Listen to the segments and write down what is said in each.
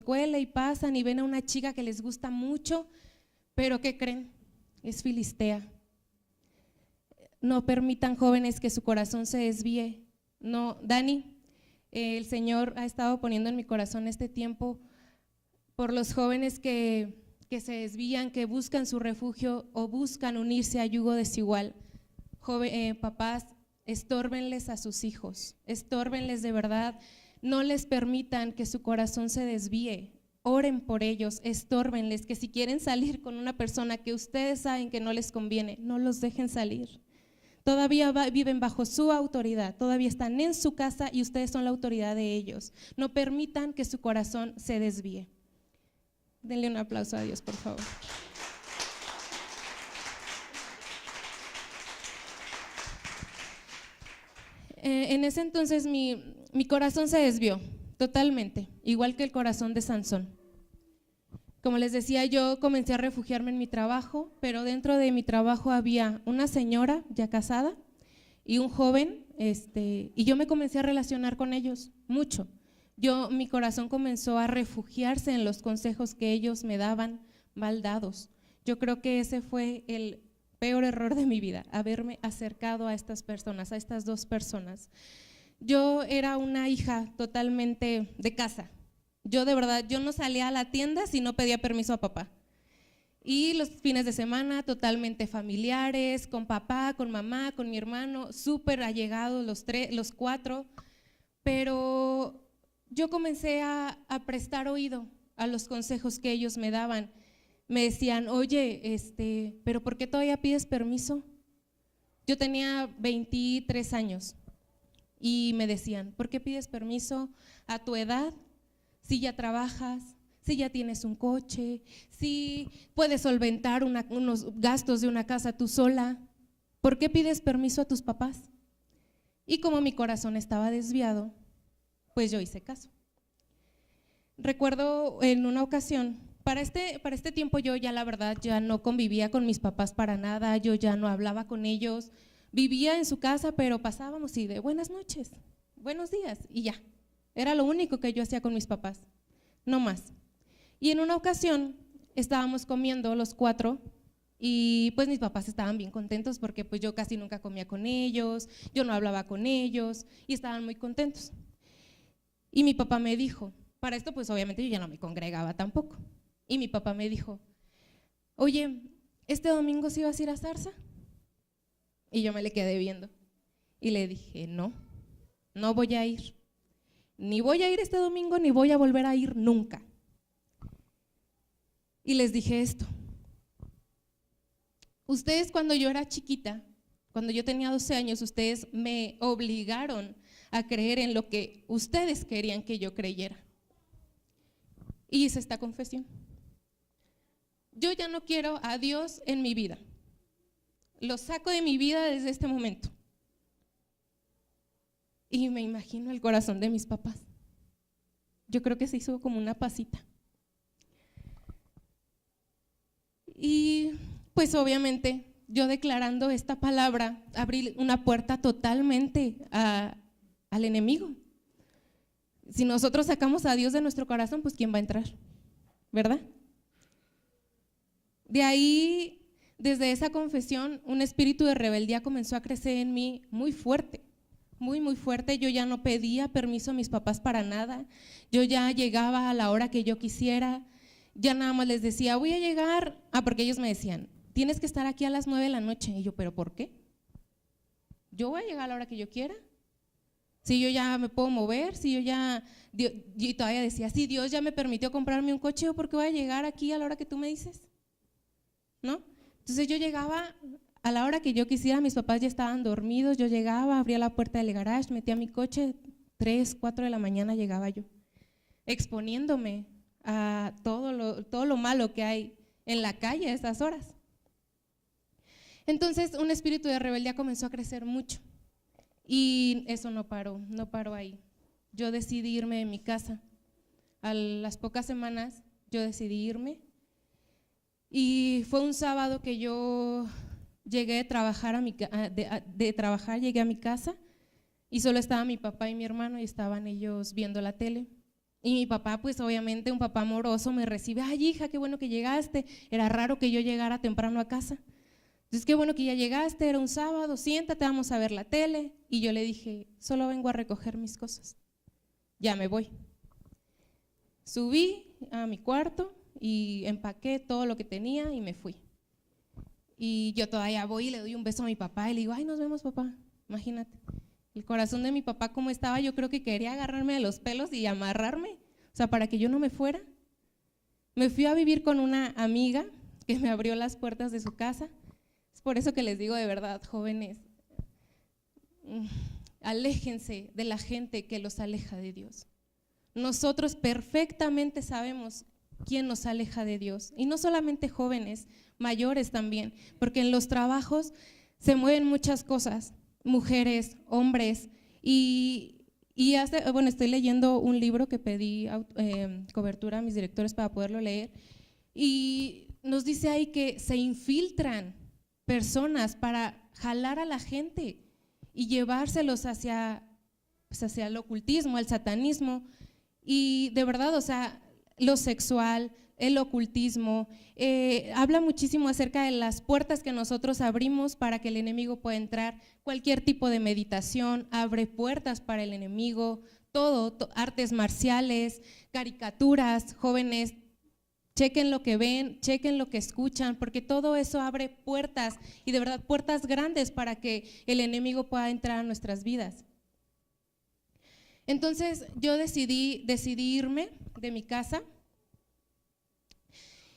escuela y pasan y ven a una chica que les gusta mucho, pero ¿qué creen? Es filistea. No permitan, jóvenes, que su corazón se desvíe. No, Dani, el Señor ha estado poniendo en mi corazón este tiempo por los jóvenes que se desvían, que buscan su refugio o buscan unirse a yugo desigual. Papás, estórbenles a sus hijos, estórbenles de verdad, no les permitan que su corazón se desvíe. Oren por ellos, estórbenles, que si quieren salir con una persona que ustedes saben que no les conviene, no los dejen salir. Todavía viven bajo su autoridad, todavía están en su casa y ustedes son la autoridad de ellos. No permitan que su corazón se desvíe. Denle un aplauso a Dios, por favor. En ese entonces mi corazón se desvió totalmente, igual que el corazón de Sansón. Como les decía, yo comencé a refugiarme en mi trabajo, pero dentro de mi trabajo había una señora ya casada y un joven, y yo me comencé a relacionar con ellos mucho. Mi corazón comenzó a refugiarse en los consejos que ellos me daban mal dados. Yo creo que ese fue el peor error de mi vida, haberme acercado a estas personas, a estas dos personas. Yo era una hija totalmente de casa. Yo de verdad, yo no salía a la tienda si no pedía permiso a papá. Y los fines de semana totalmente familiares, con papá, con mamá, con mi hermano, súper allegados los cuatro, pero yo comencé a prestar oído a los consejos que ellos me daban. Me decían, oye, pero ¿por qué todavía pides permiso? Yo tenía 23 años y me decían, ¿por qué pides permiso a tu edad? Si ya trabajas, si ya tienes un coche, si puedes solventar unos gastos de una casa tú sola, ¿por qué pides permiso a tus papás? Y como mi corazón estaba desviado, pues yo hice caso. Recuerdo en una ocasión, para este tiempo yo ya la verdad ya no convivía con mis papás para nada, yo ya no hablaba con ellos, vivía en su casa, pero pasábamos y de buenas noches, buenos días y ya. Era lo único que yo hacía con mis papás, no más. Y en una ocasión estábamos comiendo los cuatro y pues mis papás estaban bien contentos porque pues yo casi nunca comía con ellos, yo no hablaba con ellos y estaban muy contentos. Y mi papá me dijo, para esto pues obviamente yo ya no me congregaba tampoco, y mi papá me dijo, oye, ¿este domingo sí vas a ir a Zarza? Y yo me le quedé viendo y le dije, no voy a ir. Ni voy a ir este domingo, ni voy a volver a ir nunca. Y les dije esto. Ustedes cuando yo era chiquita, cuando yo tenía 12 años, ustedes me obligaron a creer en lo que ustedes querían que yo creyera. Y hice esta confesión. Yo ya no quiero a Dios en mi vida. Lo saco de mi vida desde este momento. Y me imagino el corazón de mis papás. Yo creo que se hizo como una pasita. Y pues obviamente yo declarando esta palabra abrí una puerta totalmente al enemigo. Si nosotros sacamos a Dios de nuestro corazón, pues ¿quién va a entrar? ¿Verdad? De ahí, desde esa confesión, un espíritu de rebeldía comenzó a crecer en mí muy fuerte. Muy, muy fuerte. Yo ya no pedía permiso a mis papás para nada, yo ya llegaba a la hora que yo quisiera, ya nada más les decía, voy a llegar, porque ellos me decían, tienes que estar aquí a las 9 de la noche, y yo, ¿pero por qué? Yo voy a llegar a la hora que yo quiera, si yo ya me puedo mover, si yo ya, y todavía decía, si Dios ya me permitió comprarme un coche, ¿por qué voy a llegar aquí a la hora que tú me dices? ¿No? Entonces yo llegaba a la hora que yo quisiera, mis papás ya estaban dormidos, yo llegaba, abría la puerta del garage, metía mi coche, 3, 4 de la mañana llegaba yo, exponiéndome a todo lo malo que hay en la calle a esas horas. Entonces un espíritu de rebeldía comenzó a crecer mucho y eso no paró ahí. Yo decidí irme de mi casa. A las pocas semanas yo decidí irme y fue un sábado que yo llegué de trabajar, llegué a mi casa y solo estaba mi papá y mi hermano y estaban ellos viendo la tele. Y mi papá, pues obviamente un papá amoroso, me recibe, ay hija, qué bueno que llegaste, era raro que yo llegara temprano a casa. Entonces, qué bueno que ya llegaste, era un sábado, siéntate, vamos a ver la tele. Y yo le dije, solo vengo a recoger mis cosas, ya me voy. Subí a mi cuarto y empaqué todo lo que tenía y me fui. Y yo todavía voy y le doy un beso a mi papá y le digo, ay, nos vemos, papá. Imagínate, el corazón de mi papá cómo estaba, yo creo que quería agarrarme de los pelos y amarrarme, o sea, para que yo no me fuera. Me fui a vivir con una amiga que me abrió las puertas de su casa. Es por eso que les digo de verdad, jóvenes, aléjense de la gente que los aleja de Dios. Nosotros perfectamente sabemos quién nos aleja de Dios, y no solamente jóvenes, mayores también, porque en los trabajos se mueven muchas cosas, mujeres, hombres, bueno, estoy leyendo un libro que pedí cobertura a mis directores para poderlo leer, y nos dice ahí que se infiltran personas para jalar a la gente y llevárselos hacia el ocultismo, al satanismo, y de verdad, o sea, lo sexual, el ocultismo, habla muchísimo acerca de las puertas que nosotros abrimos para que el enemigo pueda entrar. Cualquier tipo de meditación abre puertas para el enemigo, artes marciales, caricaturas, jóvenes, chequen lo que ven, chequen lo que escuchan, porque todo eso abre puertas, y de verdad puertas grandes para que el enemigo pueda entrar a nuestras vidas. Entonces yo decidí irme de mi casa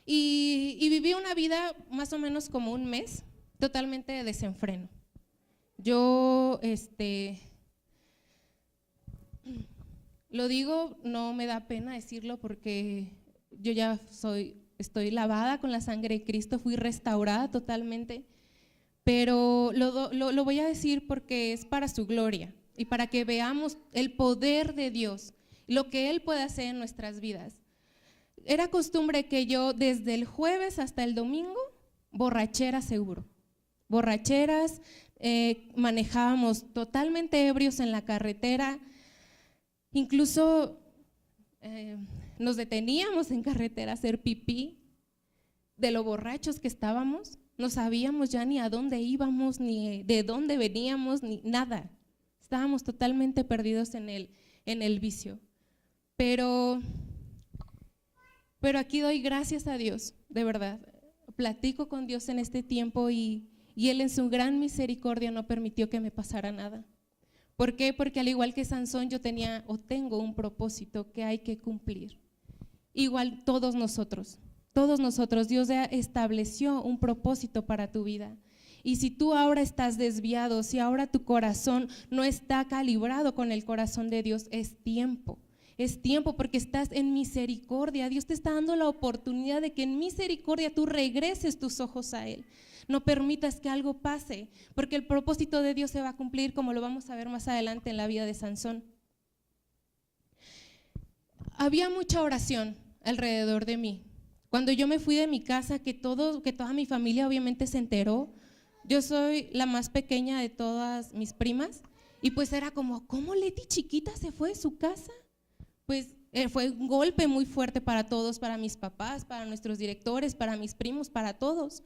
y viví una vida más o menos como un mes, totalmente de desenfreno. Yo, lo digo, no me da pena decirlo porque yo ya estoy lavada con la sangre de Cristo, fui restaurada totalmente, pero lo voy a decir porque es para su gloria y para que veamos el poder de Dios, lo que Él puede hacer en nuestras vidas. Era costumbre que yo desde el jueves hasta el domingo, borrachera seguro, borracheras, manejábamos totalmente ebrios en la carretera, incluso nos deteníamos en carretera a hacer pipí de lo borrachos que estábamos, no sabíamos ya ni a dónde íbamos, ni de dónde veníamos, ni nada, estábamos totalmente perdidos en el vicio, pero aquí doy gracias a Dios, de verdad, platico con Dios en este tiempo y Él en su gran misericordia no permitió que me pasara nada. ¿Por qué? Porque al igual que Sansón yo tengo un propósito que hay que cumplir. Igual todos nosotros, Dios ya estableció un propósito para tu vida. Y si tú ahora estás desviado, si ahora tu corazón no está calibrado con el corazón de Dios, es tiempo porque estás en misericordia. Dios te está dando la oportunidad de que en misericordia tú regreses tus ojos a Él. No permitas que algo pase, porque el propósito de Dios se va a cumplir, como lo vamos a ver más adelante en la vida de Sansón. Había mucha oración alrededor de mí. Cuando yo me fui de mi casa, que toda mi familia obviamente se enteró. Yo soy la más pequeña de todas mis primas, y pues era como, ¿cómo Leti chiquita se fue de su casa? Pues fue un golpe muy fuerte para todos, para mis papás, para nuestros directores, para mis primos, para todos.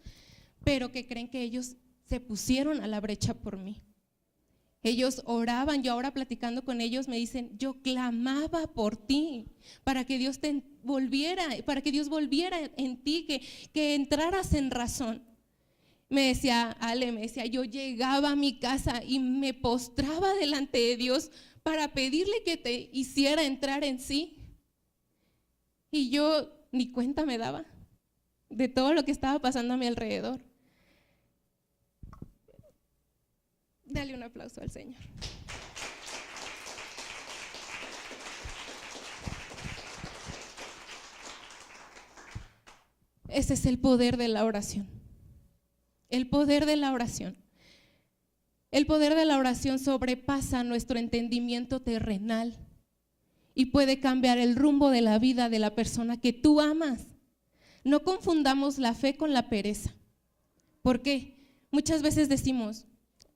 Pero que creen que ellos se pusieron a la brecha por mí. Ellos oraban, yo ahora platicando con ellos me dicen, yo clamaba por ti, para que Dios volviera en ti, que entraras en razón. Me decía Ale, yo llegaba a mi casa y me postraba delante de Dios para pedirle que te hiciera entrar en sí. Y yo ni cuenta me daba de todo lo que estaba pasando a mi alrededor. Dale un aplauso al Señor. Ese es el poder de la oración. El poder de la oración. El poder de la oración sobrepasa nuestro entendimiento terrenal y puede cambiar el rumbo de la vida de la persona que tú amas. No confundamos la fe con la pereza. ¿Por qué? Muchas veces decimos,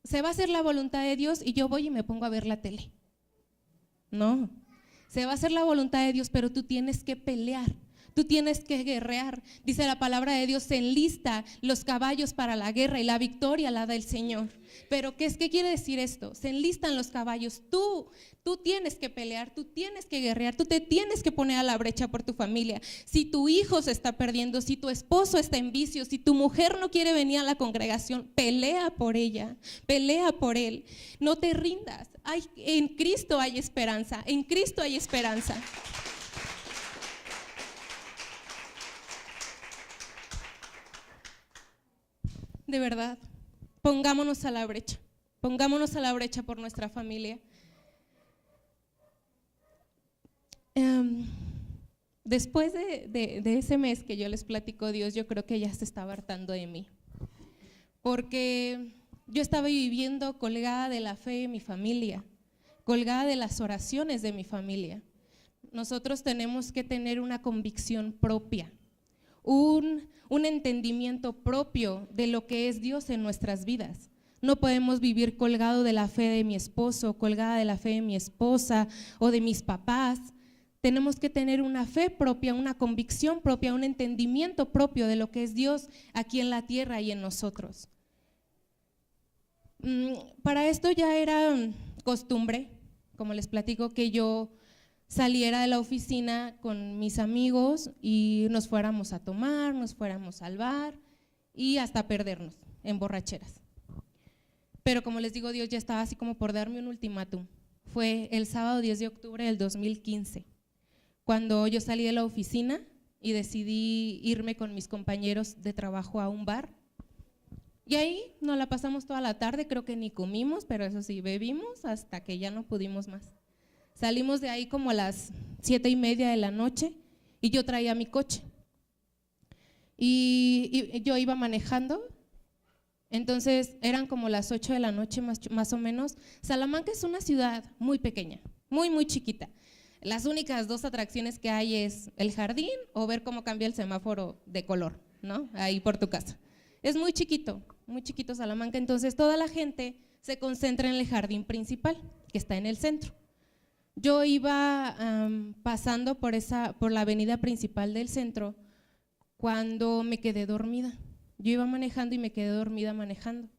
se va a hacer la voluntad de Dios y yo voy y me pongo a ver la tele. No, Se va a hacer la voluntad de Dios, pero tú tienes que pelear. Tú tienes que guerrear. Dice la palabra de Dios, se enlista los caballos para la guerra y la victoria la da el Señor. Pero ¿qué quiere decir esto? Se enlistan los caballos. Tú tienes que pelear, tú tienes que guerrear, tú te tienes que poner a la brecha por tu familia. Si tu hijo se está perdiendo, si tu esposo está en vicio, si tu mujer no quiere venir a la congregación, pelea por ella, pelea por él. No te rindas. En Cristo hay esperanza, en Cristo hay esperanza. De verdad, pongámonos a la brecha por nuestra familia. Después de ese mes que yo les platico, Dios, yo creo que ya se estaba hartando de mí, porque yo estaba viviendo colgada de la fe de mi familia, colgada de las oraciones de mi familia. Nosotros tenemos que tener una convicción propia, un entendimiento propio de lo que es Dios en nuestras vidas. No podemos vivir colgado de la fe de mi esposo, colgada de la fe de mi esposa o de mis papás. Tenemos que tener una fe propia, una convicción propia, un entendimiento propio de lo que es Dios aquí en la tierra y en nosotros. Para esto ya era costumbre, como les platico, que yo saliera de la oficina con mis amigos y nos fuéramos a tomar, nos fuéramos al bar y hasta perdernos en borracheras. Pero como les digo, Dios ya estaba así como por darme un ultimátum. Fue el sábado 10 de octubre del 2015, cuando yo salí de la oficina y decidí irme con mis compañeros de trabajo a un bar. Y ahí nos la pasamos toda la tarde, creo que ni comimos, pero eso sí, bebimos hasta que ya no pudimos más. Salimos de ahí como a las 7:30 de la noche y yo traía mi coche. Y yo iba manejando, entonces eran como las 8 de la noche más o menos. Salamanca es una ciudad muy pequeña, muy chiquita. Las únicas dos atracciones que hay es el jardín o ver cómo cambia el semáforo de color, ¿no? Ahí por tu casa. Es muy chiquito Salamanca, entonces toda la gente se concentra en el jardín principal, que está en el centro. Yo iba pasando por la avenida principal del centro cuando me quedé dormida. Yo iba manejando y me quedé dormida manejando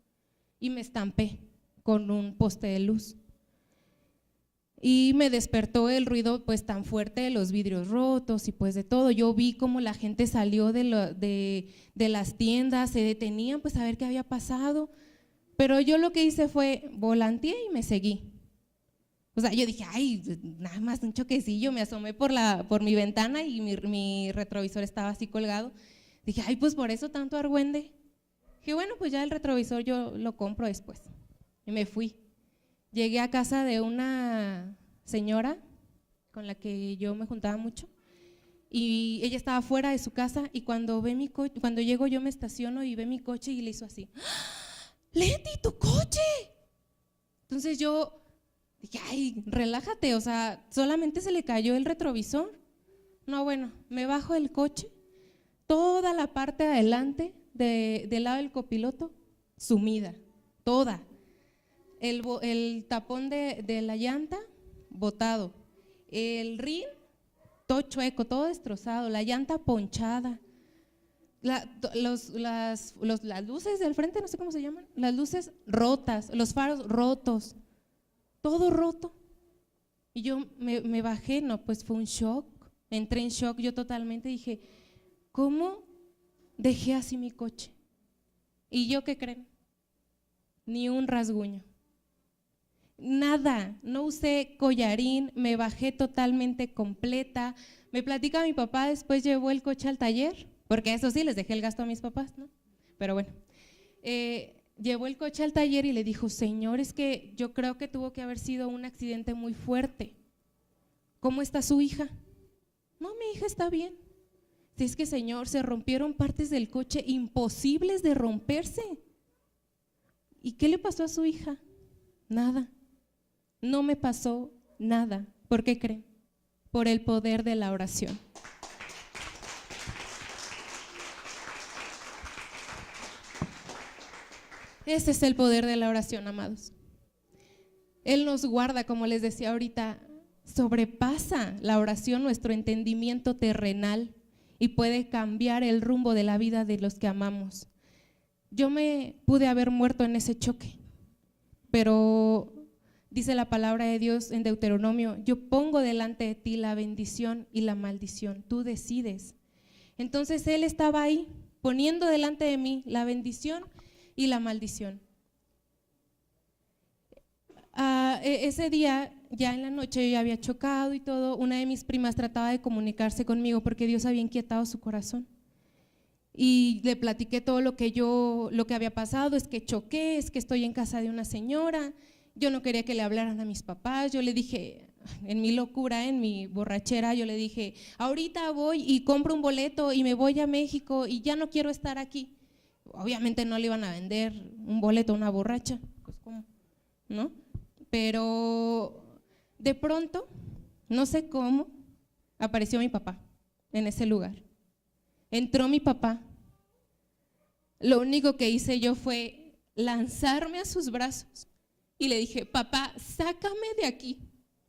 y me estampé con un poste de luz. Y me despertó el ruido pues tan fuerte de los vidrios rotos y pues de todo. Yo vi cómo la gente salió de las tiendas, se detenían pues a ver qué había pasado. Pero yo lo que hice fue volanteé y me seguí. O sea, yo dije, ay, nada más un choquecillo, me asomé por mi ventana y mi retrovisor estaba así colgado. Dije, ay, pues por eso tanto argüende. Dije, bueno, pues ya el retrovisor yo lo compro después. Y me fui. Llegué a casa de una señora con la que yo me juntaba mucho y ella estaba fuera de su casa y cuando llego yo me estaciono y ve mi coche y le hizo así, ¡Ah! Leti, tu coche. Entonces yo dije, ay, relájate, o sea, solamente se le cayó el retrovisor. No, bueno, me bajo del coche, toda la parte de adelante del lado del copiloto sumida, toda. El tapón de la llanta botado, el rin todo chueco, todo destrozado, la llanta ponchada, las luces del frente, no sé cómo se llaman, las luces rotas, los faros rotos, todo roto. Y yo me bajé, no, pues fue un shock, entré en shock yo totalmente, dije, ¿cómo dejé así mi coche? ¿Y yo qué creen? Ni un rasguño. Nada, no usé collarín, me bajé totalmente completa. Me platica mi papá, después llevó el coche al taller, porque eso sí, les dejé el gasto a mis papás, ¿no? Pero bueno, llevó el coche al taller y le dijo, señor, es que yo creo que tuvo que haber sido un accidente muy fuerte. ¿Cómo está su hija? No, mi hija está bien. Si es que, señor, se rompieron partes del coche imposibles de romperse. ¿Y qué le pasó a su hija? Nada. No me pasó nada. ¿Por qué creen? Por el poder de la oración. Ese es el poder de la oración, amados. Él nos guarda, como les decía ahorita, sobrepasa la oración nuestro entendimiento terrenal y puede cambiar el rumbo de la vida de los que amamos. Yo me pude haber muerto en ese choque, pero dice la palabra de Dios en Deuteronomio: yo pongo delante de ti la bendición y la maldición, tú decides. Entonces Él estaba ahí poniendo delante de mí la bendición y la maldición. Ese día, ya en la noche, yo ya había chocado y todo. Una de mis primas trataba de comunicarse conmigo porque Dios había inquietado su corazón. Y le platiqué todo lo que había pasado: es que choqué, es que estoy en casa de una señora, yo no quería que le hablaran a mis papás. Yo le dije, en mi locura, en mi borrachera, yo le dije: ahorita voy y compro un boleto y me voy a México y ya no quiero estar aquí. Obviamente no le iban a vender un boleto a una borracha, pues ¿cómo? ¿No? Pero de pronto, no sé cómo, apareció mi papá en ese lugar. Entró mi papá. Lo único que hice yo fue lanzarme a sus brazos y le dije: papá, sácame de aquí,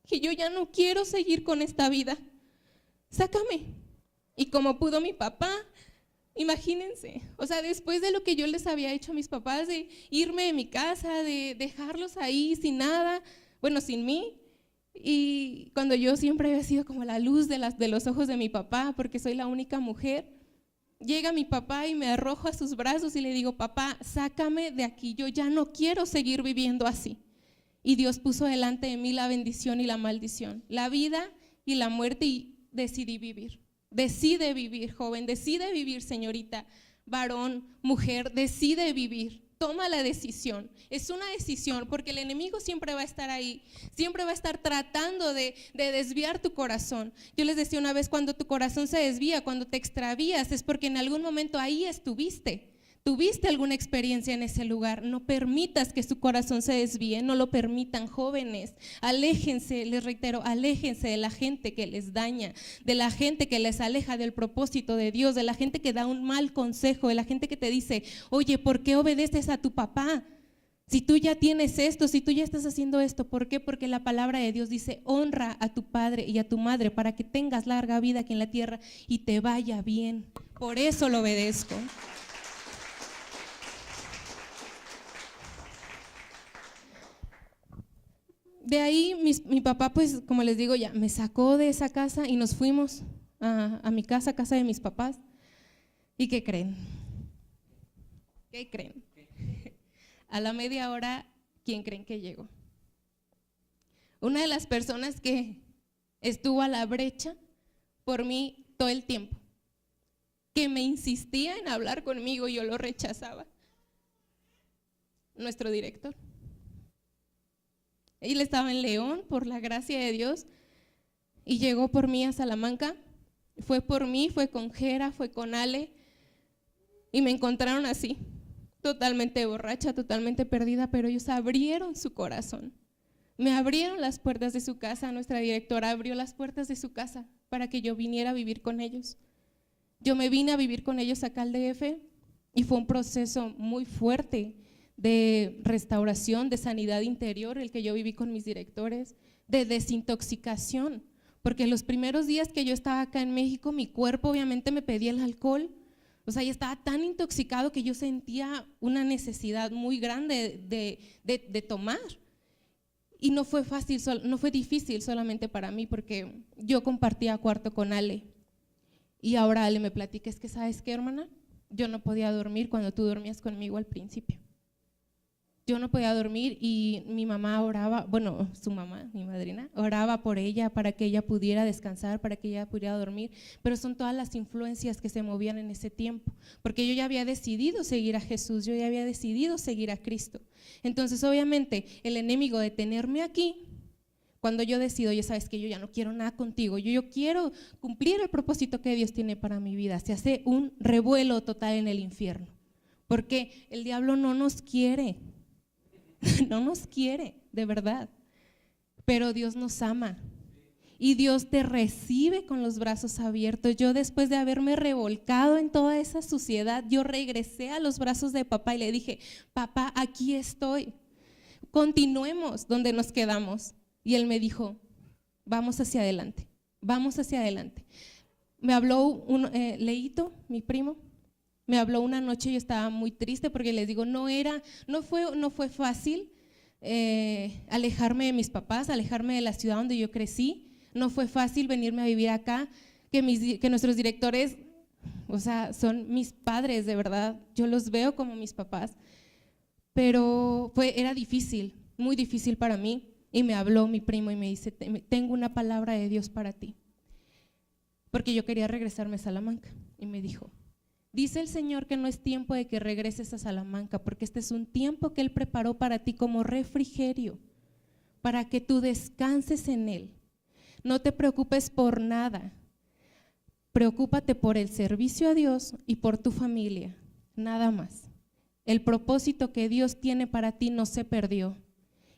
que yo ya no quiero seguir con esta vida, sácame. Y como pudo mi papá, imagínense, o sea, después de lo que yo les había hecho a mis papás, de irme de mi casa, de dejarlos ahí sin nada, bueno, sin mí, y cuando yo siempre había sido como la luz de los ojos de mi papá, porque soy la única mujer, llega mi papá y me arrojo a sus brazos y le digo: papá, sácame de aquí, yo ya no quiero seguir viviendo así. Y Dios puso delante de mí la bendición y la maldición, la vida y la muerte, y decidí vivir. Decide vivir, joven, decide vivir, señorita, varón, mujer, decide vivir. Toma la decisión, es una decisión, porque el enemigo siempre va a estar ahí, siempre va a estar tratando de desviar tu corazón. Yo les decía una vez: cuando tu corazón se desvía, cuando te extravías, es porque en algún momento ahí estuviste. Tuviste alguna experiencia en ese lugar. No permitas que su corazón se desvíe, no lo permitan, jóvenes. Aléjense, les reitero, aléjense de la gente que les daña, de la gente que les aleja del propósito de Dios, de la gente que da un mal consejo, de la gente que te dice: oye, ¿por qué obedeces a tu papá? Si tú ya tienes esto, si tú ya estás haciendo esto, ¿por qué? Porque la palabra de Dios dice: honra a tu padre y a tu madre para que tengas larga vida aquí en la tierra y te vaya bien. Por eso lo obedezco. De ahí mi papá, pues como les digo, ya me sacó de esa casa y nos fuimos a mi casa, casa de mis papás. ¿Y qué creen? ¿Qué creen? A la media hora, ¿quién creen que llegó? Una de las personas que estuvo a la brecha por mí todo el tiempo, que me insistía en hablar conmigo y yo lo rechazaba. Nuestro director. Él estaba en León, por la gracia de Dios, y llegó por mí a Salamanca. Fue por mí, fue con Jera, fue con Ale, y me encontraron así, totalmente borracha, totalmente perdida, pero ellos abrieron su corazón. Me abrieron las puertas de su casa. Nuestra directora abrió las puertas de su casa para que yo viniera a vivir con ellos. Yo me vine a vivir con ellos acá al DF y fue un proceso muy fuerte de restauración, de sanidad interior, el que yo viví con mis directores, de desintoxicación, porque los primeros días que yo estaba acá en México, mi cuerpo obviamente me pedía el alcohol, o sea, ya estaba tan intoxicado que yo sentía una necesidad muy grande de tomar. Y no fue fácil, no fue difícil solamente para mí, porque yo compartía cuarto con Ale, y ahora Ale me platica: es que ¿sabes qué, hermana? Yo no podía dormir cuando tú dormías conmigo al principio. Yo no podía dormir y mi mamá oraba, bueno, su mamá, mi madrina, oraba por ella para que ella pudiera descansar, para que ella pudiera dormir, pero son todas las influencias que se movían en ese tiempo, porque yo ya había decidido seguir a Jesús, yo ya había decidido seguir a Cristo. Entonces obviamente el enemigo de tenerme aquí, cuando yo decido: ya sabes que yo ya no quiero nada contigo, yo quiero cumplir el propósito que Dios tiene para mi vida, se hace un revuelo total en el infierno, porque el diablo no nos quiere. No nos quiere, de verdad, pero Dios nos ama y Dios te recibe con los brazos abiertos. Yo, después de haberme revolcado en toda esa suciedad, yo regresé a los brazos de papá y le dije: papá, aquí estoy, continuemos donde nos quedamos. Y él me dijo: vamos hacia adelante, vamos hacia adelante. Me habló Leito, mi primo, me habló una noche, yo estaba muy triste porque les digo, no fue fácil alejarme de mis papás, alejarme de la ciudad donde yo crecí, no fue fácil venirme a vivir acá, que nuestros directores, o sea, son mis padres, de verdad, yo los veo como mis papás, pero era difícil, muy difícil para mí, y me habló mi primo y me dice, tengo una palabra de Dios para ti, porque yo quería regresarme a Salamanca, y me dijo, dice el Señor que no es tiempo de que regreses a Salamanca, porque este es un tiempo que Él preparó para ti como refrigerio, para que tú descanses en Él. No te preocupes por nada, preocúpate por el servicio a Dios y por tu familia, nada más. El propósito que Dios tiene para ti no se perdió.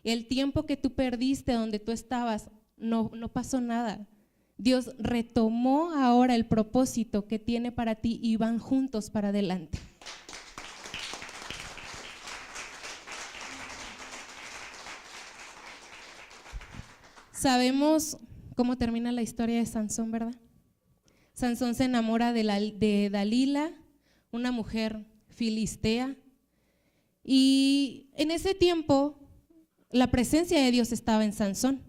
El tiempo que tú perdiste donde tú estabas, no pasó nada. Dios retomó ahora el propósito que tiene para ti y van juntos para adelante. Sabemos cómo termina la historia de Sansón, ¿verdad? Sansón se enamora de Dalila, una mujer filistea, y en ese tiempo la presencia de Dios estaba en Sansón.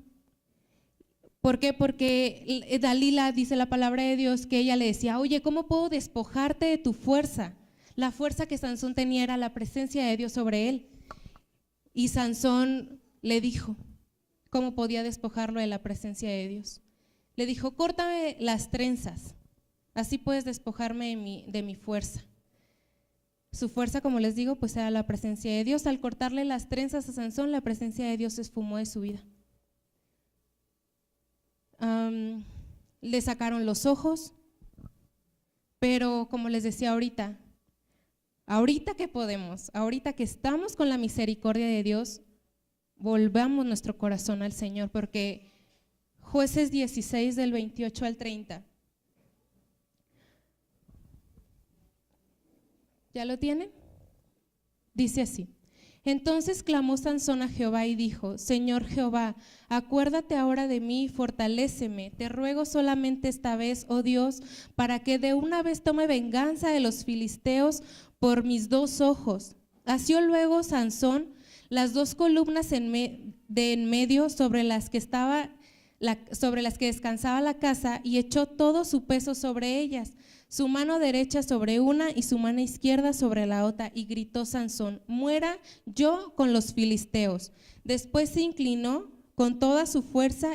¿Por qué? Porque Dalila, dice la palabra de Dios, que ella le decía, oye, ¿cómo puedo despojarte de tu fuerza? La fuerza que Sansón tenía era la presencia de Dios sobre él. Y Sansón le dijo, ¿cómo podía despojarlo de la presencia de Dios? Le dijo, córtame las trenzas, así puedes despojarme de mi fuerza. Su fuerza, como les digo, pues era la presencia de Dios. Al cortarle las trenzas a Sansón, la presencia de Dios se esfumó de su vida. Le sacaron los ojos, pero como les decía ahorita que podemos, ahorita que estamos con la misericordia de Dios, volvamos nuestro corazón al Señor, porque Jueces 16 del 28 al 30. ¿Ya lo tienen? Dice así. Entonces clamó Sansón a Jehová y dijo, Señor Jehová, acuérdate ahora de mí y fortaléceme, te ruego solamente esta vez, oh Dios, para que de una vez tome venganza de los filisteos por mis 2 ojos. Asió luego Sansón las 2 columnas de en medio sobre las que descansaba la casa y echó todo su peso sobre ellas, su mano derecha sobre una y su mano izquierda sobre la otra, y gritó Sansón, muera yo con los filisteos. Después se inclinó con toda su fuerza